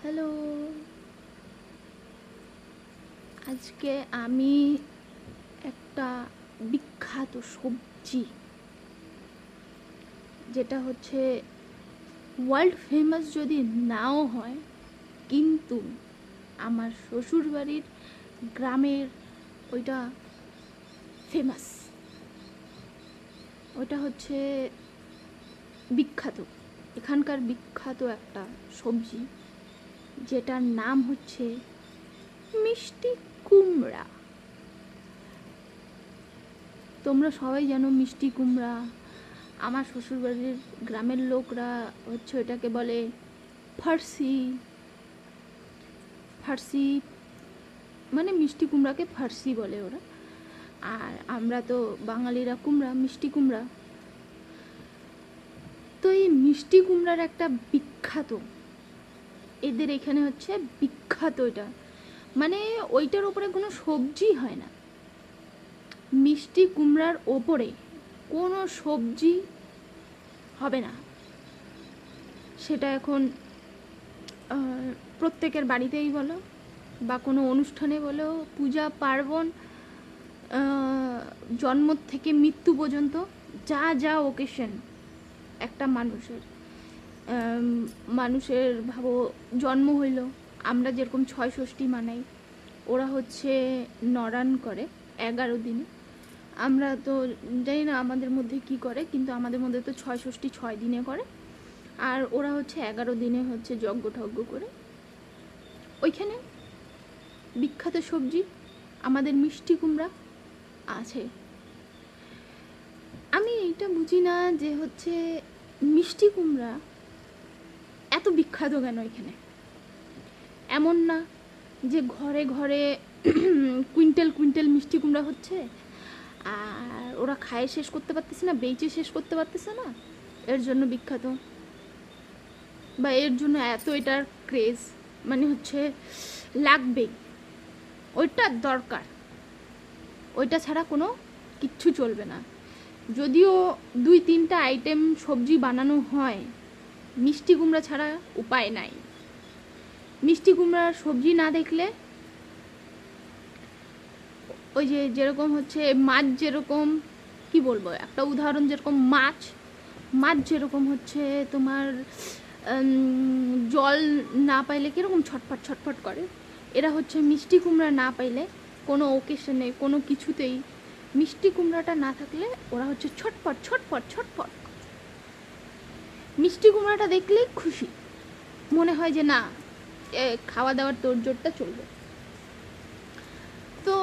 Hello, আজকে আমি একটা বিখ্যাত সবজি, যেটা হচ্ছে ওয়ার্ল্ড ফেমাস যদি নাও হয়, কিন্তু আমার শ্বশুরবাড়ির গ্রামের ওইটা ফেমাস, ওইটা হচ্ছে বিখ্যাত, এখানকার বিখ্যাত একটা সবজি, যেটার নাম হচ্ছে মিষ্টি কুমড়া। তোমরা সবাই জানো মিষ্টি কুমড়া। আমার শ্বশুরবাড়ির গ্রামের লোকরা হচ্ছে ওটাকে বলে ফার্সি। ফার্সি মানে মিষ্টি কুমড়াকে ফার্সি বলে ওরা, আর আমরা তো বাঙালিরা কুমড়া, মিষ্টি কুমড়া। তো এই মিষ্টি কুমড়ার একটা বিখ্যাত, এদের এখানে হচ্ছে বিখ্যাত এটা, মানে ওইটার ওপরে কোনো সবজি হয় না, মিষ্টি কুমড়ার ওপরে কোনো সবজি হবে না। সেটা এখন প্রত্যেকের বাড়িতেই বলো বা কোনো অনুষ্ঠানে বলো, পূজা পার্বণ, জন্ম থেকে মৃত্যু পর্যন্ত যা যা ওকেশন একটা মানুষের ভাবো জন্ম হইল, আমরা যেরকম ছয় ষষ্ঠী মানাই, ওরা হচ্ছে নরান করে 11 দিনে। আমরা তো জানি না আমাদের মধ্যে কি করে, কিন্তু আমাদের মধ্যে তো ছয় ষষ্ঠী 6 দিনে করে, আর ওরা হচ্ছে 11 দিনে হচ্ছে যজ্ঞ টজ্ঞ করে। ওইখানে বিখ্যাত সবজি আমাদের মিষ্টি কুমড়া আছে। আমি এটা বুঝি না যে হচ্ছে মিষ্টি কুমড়া এত বিখ্যাত কেন এখানে। এমন না যে ঘরে ঘরে কুইন্টাল কুইন্টাল মিষ্টি কুমড়া হচ্ছে আর ওরা খায় শেষ করতে পারতেছে না, বেচে শেষ করতে পারতেছে না, এর জন্য বিখ্যাত, বা এর জন্য এত এটার ক্রেজ, মানে হচ্ছে লাগবেই, ওইটা দরকার, ওইটা ছাড়া কোনো কিচ্ছু চলবে না। যদিও 2-3টা আইটেম সবজি বানানো হয়, মিষ্টি কুমড়া ছাড়া উপায় নাই। মিষ্টি কুমড়ার সবজি না দেখলে, ওই যে যেরকম হচ্ছে মাছ, যেরকম কি বলবো, একটা উদাহরণ, যেরকম মাছ যেরকম হচ্ছে তোমার জল না পাইলে কীরকম ছটফট ছটফট করে, এরা হচ্ছে মিষ্টি কুমড়া না পাইলে কোনো ওকেশনে কোনো কিছুতেই মিষ্টি কুমড়াটা না থাকলে ওরা হচ্ছে ছটফট ছটফট ছটফট। মিষ্টি কুমড়াটা দেখলেই খুশি, মনে হয় যে না, খাওয়া দাওয়ার তোড়জোড়টা চলবে। তো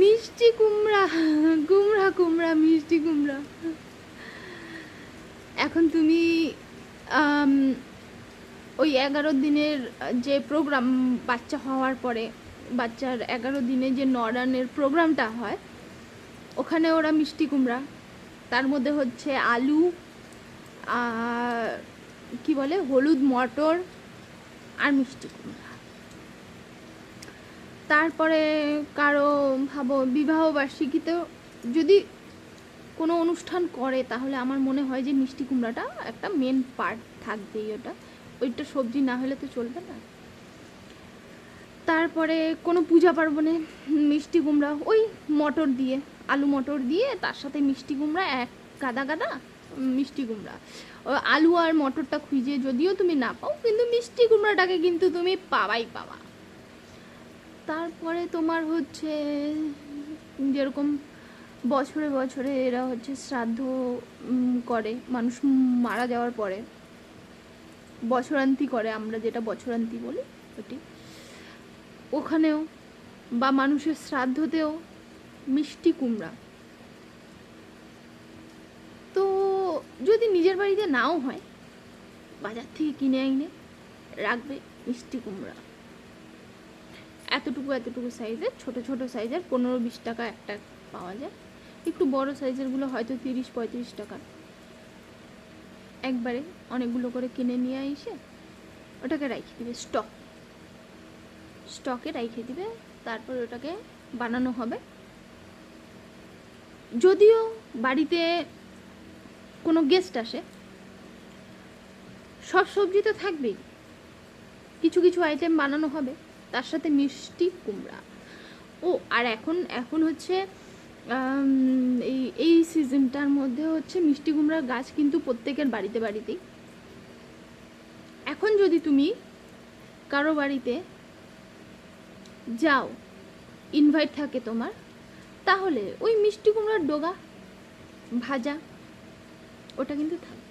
মিষ্টি কুমড়া, কুমড়া কুমড়া মিষ্টি কুমড়া। এখন তুমি ওই 11 দিনের যে প্রোগ্রাম, বাচ্চা হওয়ার পরে বাচ্চার 11 দিনে যে নরানের প্রোগ্রামটা হয়, ওখানে ওরা মিষ্টি কুমড়া, তার মধ্যে হচ্ছে আলু, কি বলে, হলুদ মটর আর মিষ্টি কুমড়া। তারপরে কারো ভাবো বিবাহবার্ষিকীতেও যদি কোনো অনুষ্ঠান করে, তাহলে আমার মনে হয় যে মিষ্টি কুমড়াটা একটা মেন পার্ট থাকবেই, ওইটা সবজি না হলে তো চলবে না। তারপরে কোনো পূজা পার্বণে মিষ্টি কুমড়া, ওই মটর দিয়ে, আলু মটর দিয়ে, তার সাথে মিষ্টি কুমড়া, এক গাদা গাদা মিষ্টি কুমড়া। আলু আর মটরটা খুঁজে যদিও তুমি না পাও, কিন্তু মিষ্টি কুমড়াটাকে কিন্তু তুমি পাবাই পাবা। তারপরে তোমার হচ্ছে যেরকম বছরে বছরে এরা হচ্ছে শ্রাদ্ধ করে, মানুষ মারা যাওয়ার পরে বছরান্তি করে, আমরা যেটা বছরান্তি বলি ওটি, ওখানেও বা মানুষের শ্রাদ্ধতেও মিষ্টি কুমড়া। তো যদি নিজের বাড়িতে নাও হয়, বাজার থেকে কিনে এনে রাখবে মিষ্টি কুমড়া, এতটুকু এতটুকু সাইজের, ছোট ছোট সাইজের 15-20 টাকা একটা পাওয়া যায়, একটু বড় সাইজেরগুলো হয়তো 30-35 টাকা। একবারে অনেকগুলো করে কিনে নিয়ে এসে ওটাকে রেখে দিবে, স্টকে রেখে দিবে, তারপর ওটাকে বানানো হবে। যদিও বাড়িতে কোনো গেস্ট আসে, সব সবজি তো থাকবেই, কিছু কিছু আইটেম বানানো হবে, তার সাথে মিষ্টি কুমড়া। ও আর এখন হচ্ছে এই সিজনটার মধ্যে হচ্ছে মিষ্টি কুমড়ার গাছ কিন্তু প্রত্যেকের বাড়িতে বাড়িতেই। এখন যদি তুমি কারো বাড়িতে যাও, ইনভাইট থাকে তোমার, তাহলে ওই মিষ্টি কুমড়ার ডগা ভাজা ওটা কিন্তু থাকবে।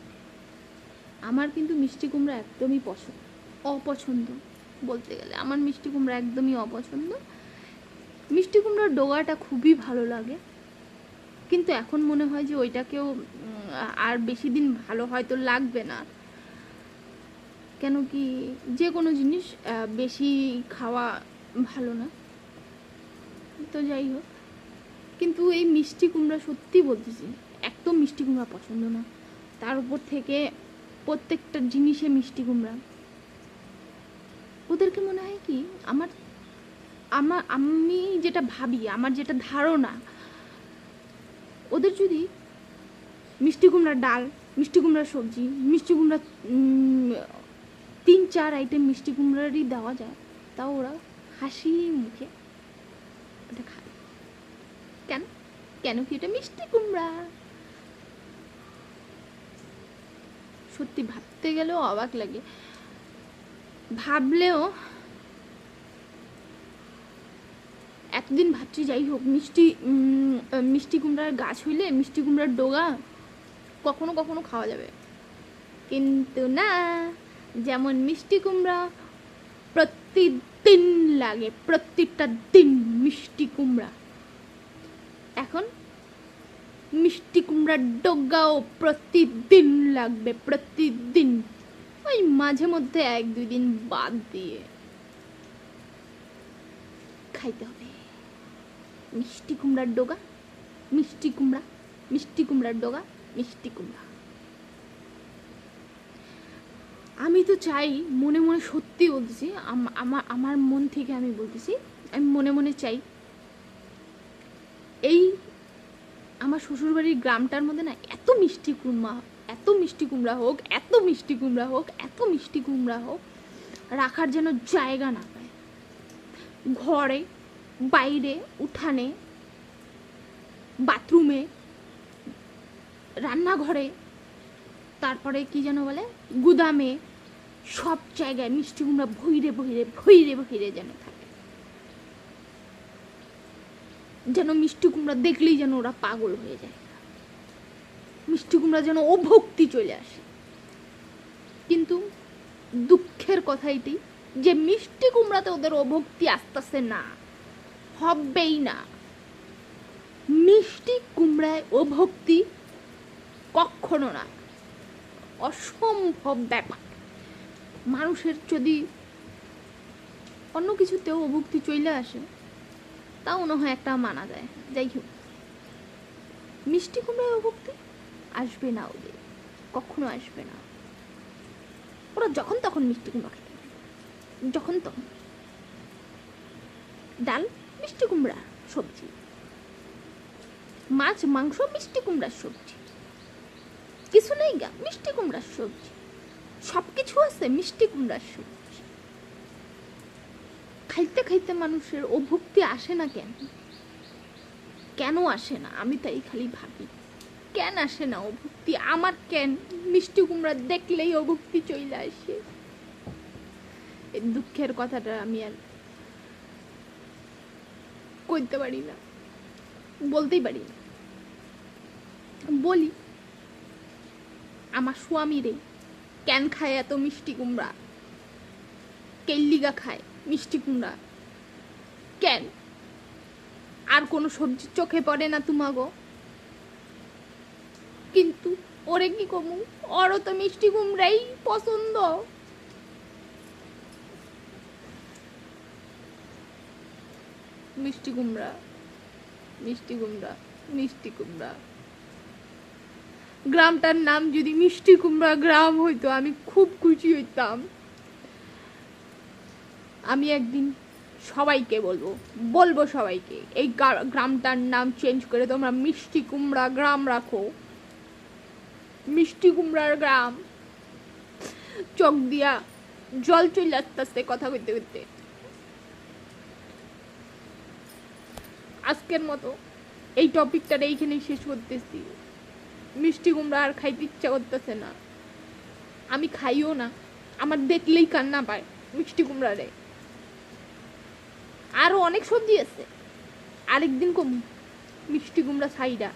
আমার কিন্তু মিষ্টি কুমড়া একদমই অপছন্দ বলতে গেলে, আমার মিষ্টি কুমড়া একদমই অপছন্দ। মিষ্টি কুমড়ার ডগাটা খুবই ভালো লাগে, কিন্তু এখন মনে হয় যে ওইটাকেও আর বেশি দিন ভালো হয়তো লাগবে না, কেন কি যে কোনো জিনিস বেশি খাওয়া ভালো না। তো যাই হোক, কিন্তু এই মিষ্টি কুমড়া সত্যি বলতেছি একদম মিষ্টি কুমড়া পছন্দ না। তার উপর থেকে প্রত্যেকটা জিনিসে মিষ্টি কুমড়া। ওদেরকে মনে হয় কি আমি যেটা ভাবি, আমার যেটা ধারণা, ওদের যদি মিষ্টি কুমড়ার ডাল, মিষ্টি কুমড়ার সবজি, মিষ্টি কুমড়া 3-4 আইটেম মিষ্টি কুমড়ারই দেওয়া যায়, তাও ওরা হাসি মুখে ওটা খায়। কেন কি এটা মিষ্টি কুমড়া। সত্যি ভাবতে গেলেও অবাক লাগে, ভাবলেও এতদিন ভাবছি যাই হোক মিষ্টি কুমড়ার গাছ হইলে মিষ্টি কুমড়ার ডগা কখনো কখনো খাওয়া যাবে, কিন্তু না, যেমন মিষ্টি কুমড়া প্রতিদিন লাগে, প্রত্যেকটা দিন মিষ্টি কুমড়া, এখন মিষ্টি কুমড়ার ডগাও প্রতিদিন লাগবে, প্রতিদিন। ওই মাঝে মধ্যে 1-2 দিন বাদ দিয়ে খাইতে হবে মিষ্টি কুমড়ার ডগা, মিষ্টি কুমড়ার ডগা, মিষ্টি কুমড়া। আমি তো চাই মনে মনে, সত্যি বলতেছি, আমার মন থেকে আমি বলতেছি, আমি মনে মনে চাই এই আমার শ্বশুরবাড়ির গ্রামটার মধ্যে না এত মিষ্টি কুমড়া হোক, এত মিষ্টি কুমড়া হোক, রাখার যেন জায়গা না পায়, ঘরে, বাইরে, উঠানে, বাথরুমে, রান্নাঘরে, তারপরে কি যেন বলে গুদামে, সব জায়গায় মিষ্টি কুমড়া ভইরে যেন থাকে, যেন মিষ্টি কুমড়া দেখলেই যেন ওরা পাগল হয়ে যায়, মিষ্টি কুমড়া যেন অভক্তি চলে আসে। কিন্তু দুঃখের কথা এটি যে মিষ্টি কুমড়াতে ওদের অভক্তি আসতেছে না, হবেই না। মিষ্টি কুমড়ায় অভক্তি কখনো না, অসম্ভব ব্যাপার। মানুষের যদি অন্য কিছুতেও অভক্তি চলে আসে তাও মনে হয় একটা মানা যায়, যাই হোক মিষ্টি কুমড়ায় অভক্তি আসবে না, ওদের কখনো আসবে না। ওরা যখন তখন মিষ্টি কুমড়া খেতে, যখন তখন ডাল মিষ্টি কুমড়া সবজি, মাছ মাংস মিষ্টি কুমড়ার সবজি, কিছু নেই গা মিষ্টি কুমড়ার সবজি, সব কিছু আছে মিষ্টি কুমড়ার সবজি। খাইতে খাইতে মানুষের অভক্তি আসে না কেন আসে না? আমি তাই খালি ভাবি, কেন আসে না অভক্তি আমার? কেন মিষ্টি কুমড়া দেখলেই অভক্তি চলে আসে? এই দুঃখের কথাটা আমি আর কইতে পারি না, বলতেই পারি না। বলি আমার স্বামী রে কেন খায় এত মিষ্টি কুমড়া, কেল্লিগা খায় মিষ্টি কুমড়া, কেন আর কোনো সবজি চোখে পড়ে না তোমাগো? কিন্তু ওরে কি কমু, ওরও তো মিষ্টি কুমড়াই পছন্দ। মিষ্টি কুমড়া মিষ্টি কুমড়া মিষ্টি কুমড়া। গ্রামটার নাম যদি মিষ্টি কুমড়া গ্রাম হইতো আমি খুব খুশি হইতাম। আমি একদিন সবাইকে বলবো সবাইকে এই গ্রামটার নাম চেঞ্জ করে তোমরা মিষ্টি কুমড়া গ্রাম রাখো, মিষ্টি কুমড়ার গ্রাম। চোখ দিয়া জল চলে আস্তে আস্তে কথা কইতে কইতে। আজকের মতো এই টপিকটার এইখানেই শেষ করতেছি। মিষ্টি কুমড়া আর খাইতে ইচ্ছা করতেছে না, আমি খাইও না, আমার দেখলেই কান্না পায় মিষ্টি কুমড়ারে। আরো অনেক সবজি আছে, আরেকদিন কম মিষ্টি কুমড়া ছাইরা।